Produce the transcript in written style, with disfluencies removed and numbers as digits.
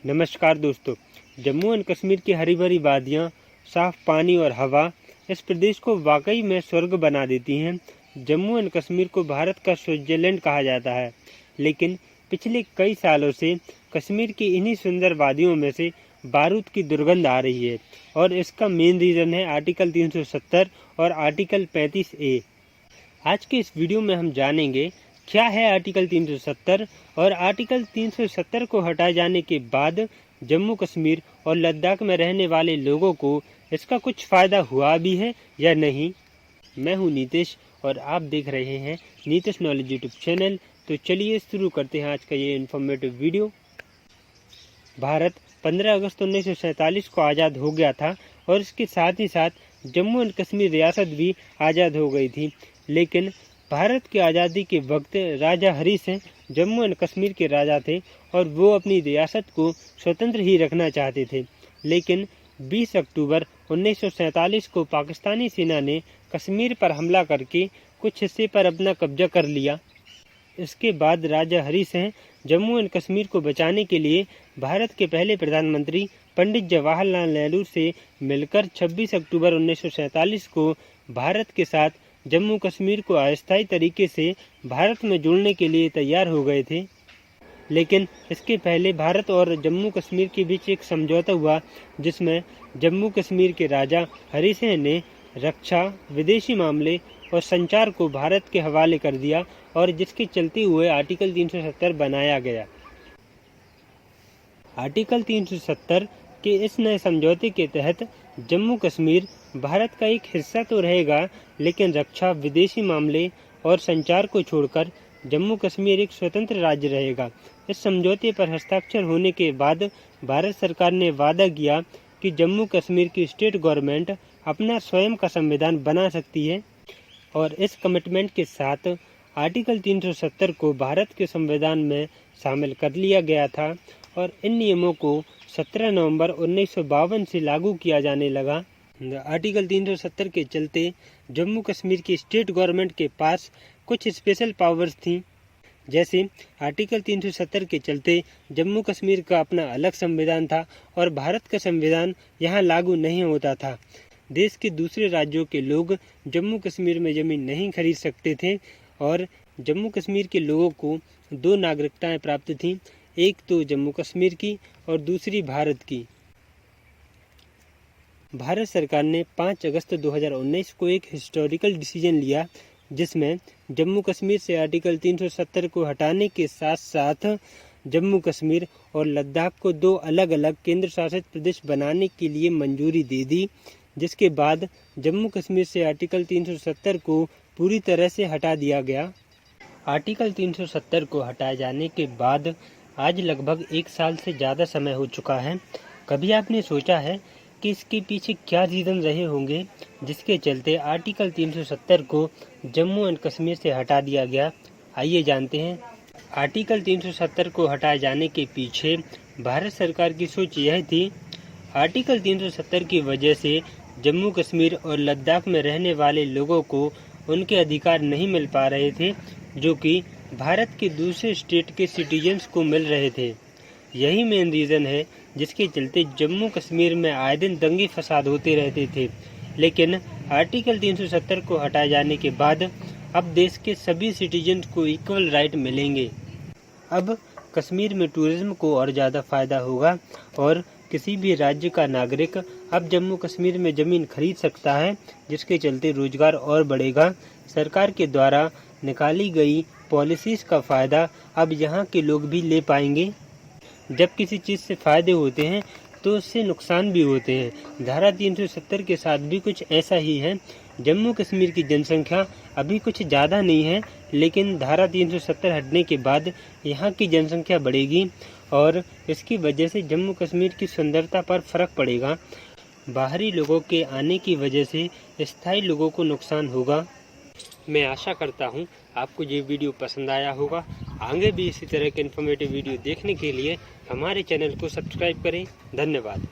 नमस्कार दोस्तों। जम्मू एंड कश्मीर की हरी भरी वादियाँ, साफ पानी और हवा इस प्रदेश को वाकई में स्वर्ग बना देती हैं। जम्मू एंड कश्मीर को भारत का स्विट्जरलैंड कहा जाता है, लेकिन पिछले कई सालों से कश्मीर की इन्हीं सुंदर वादियों में से बारूद की दुर्गंध आ रही है और इसका मेन रीज़न है आर्टिकल 370 और आर्टिकल 35A। आज के इस वीडियो में हम जानेंगे क्या है आर्टिकल 370 और आर्टिकल 370 को हटाए जाने के बाद जम्मू कश्मीर और लद्दाख में रहने वाले लोगों को इसका कुछ फ़ायदा हुआ भी है या नहीं। मैं हूं नीतीश और आप देख रहे हैं नीतीश नॉलेज यूट्यूब चैनल। तो चलिए शुरू करते हैं आज का ये इन्फॉर्मेटिव वीडियो। भारत 15 अगस्त 1947 को आज़ाद हो गया था और इसके साथ ही साथ जम्मू एंड कश्मीर रियासत भी आज़ाद हो गई थी। लेकिन भारत की आज़ादी के वक्त राजा हरी सिंह जम्मू एंड कश्मीर के राजा थे और वो अपनी रियासत को स्वतंत्र ही रखना चाहते थे। लेकिन 20 अक्टूबर 1947 को पाकिस्तानी सेना ने कश्मीर पर हमला करके कुछ हिस्से पर अपना कब्जा कर लिया। इसके बाद राजा हरी सिंह जम्मू एंड कश्मीर को बचाने के लिए भारत के पहले प्रधानमंत्री पंडित जवाहरलाल नेहरू से मिलकर 26 अक्टूबर 1947 को भारत के साथ जम्मू कश्मीर को अस्थायी तरीके से भारत में जोड़ने के लिए तैयार हो गए थे। लेकिन इसके पहले भारत और जम्मू कश्मीर के बीच एक समझौता हुआ, जिसमें जम्मू कश्मीर के राजा हरी सिंह ने रक्षा, विदेशी मामले और संचार को भारत के हवाले कर दिया और जिसके चलते हुए आर्टिकल 370 बनाया गया। आर्टिकल 370 के इस नए समझौते के तहत जम्मू कश्मीर भारत का एक हिस्सा तो रहेगा, लेकिन रक्षा, विदेशी मामले और संचार को छोड़कर जम्मू कश्मीर एक स्वतंत्र राज्य रहेगा। इस समझौते पर हस्ताक्षर होने के बाद भारत सरकार ने वादा किया कि जम्मू कश्मीर की स्टेट गवर्नमेंट अपना स्वयं का संविधान बना सकती है और इस कमिटमेंट के साथ आर्टिकल 370 को भारत के संविधान में शामिल कर लिया गया था और इन नियमों को 17 नवंबर 1952 से लागू किया जाने लगा। आर्टिकल 370 के चलते जम्मू कश्मीर की स्टेट गवर्नमेंट के पास कुछ स्पेशल पावर्स थीं। जैसे आर्टिकल 370 के चलते जम्मू कश्मीर का अपना अलग संविधान था और भारत का संविधान यहाँ लागू नहीं होता था। देश के दूसरे राज्यों के लोग जम्मू कश्मीर में ज़मीन नहीं खरीद सकते थे और जम्मू कश्मीर के लोगों को 2 नागरिकताएं प्राप्त थीं, एक तो जम्मू कश्मीर की और दूसरी भारत की। भारत सरकार ने 5 अगस्त 2019 को एक हिस्टोरिकल डिसीजन लिया, जिसमें जम्मू कश्मीर से आर्टिकल 370 को हटाने के साथ साथ जम्मू कश्मीर और लद्दाख को 2 अलग अलग केंद्र शासित प्रदेश बनाने के लिए मंजूरी दे दी, जिसके बाद जम्मू कश्मीर से आर्टिकल 370 को पूरी तरह से हटा दिया गया। आर्टिकल 370 को हटाए जाने के बाद आज लगभग 1 साल से ज़्यादा समय हो चुका है। कभी आपने सोचा है कि इसके पीछे क्या रीज़न रहे होंगे जिसके चलते आर्टिकल 370 को जम्मू एंड कश्मीर से हटा दिया गया? आइए जानते हैं। आर्टिकल 370 को हटाए जाने के पीछे भारत सरकार की सोच यह थी, आर्टिकल 370 की वजह से जम्मू कश्मीर और लद्दाख में रहने वाले लोगों को उनके अधिकार नहीं मिल पा रहे थे जो कि भारत के दूसरे स्टेट के सिटीजन्स को मिल रहे थे। यही मेन रीज़न है जिसके चलते जम्मू कश्मीर में आए दिन दंगे फसाद होते रहते थे। लेकिन आर्टिकल 370 को हटाए जाने के बाद अब देश के सभी सिटीजन्स को इक्वल राइट मिलेंगे। अब कश्मीर में टूरिज्म को और ज़्यादा फ़ायदा होगा और किसी भी राज्य का नागरिक अब जम्मू कश्मीर में ज़मीन खरीद सकता है, जिसके चलते रोजगार और बढ़ेगा। सरकार के द्वारा निकाली गई पॉलिसीज़ का फ़ायदा अब यहाँ के लोग भी ले पाएंगे। जब किसी चीज़ से फ़ायदे होते हैं तो उससे नुकसान भी होते हैं। धारा 370 के साथ भी कुछ ऐसा ही है। जम्मू कश्मीर की जनसंख्या अभी कुछ ज़्यादा नहीं है, लेकिन धारा 370 हटने के बाद यहाँ की जनसंख्या बढ़ेगी और इसकी वजह से जम्मू कश्मीर की सुंदरता पर फ़र्क पड़ेगा। बाहरी लोगों के आने की वजह से स्थायी लोगों को नुकसान होगा। मैं आशा करता हूँ आपको ये वीडियो पसंद आया होगा। आगे भी इसी तरह के इन्फॉर्मेटिव वीडियो देखने के लिए हमारे चैनल को सब्सक्राइब करें। धन्यवाद।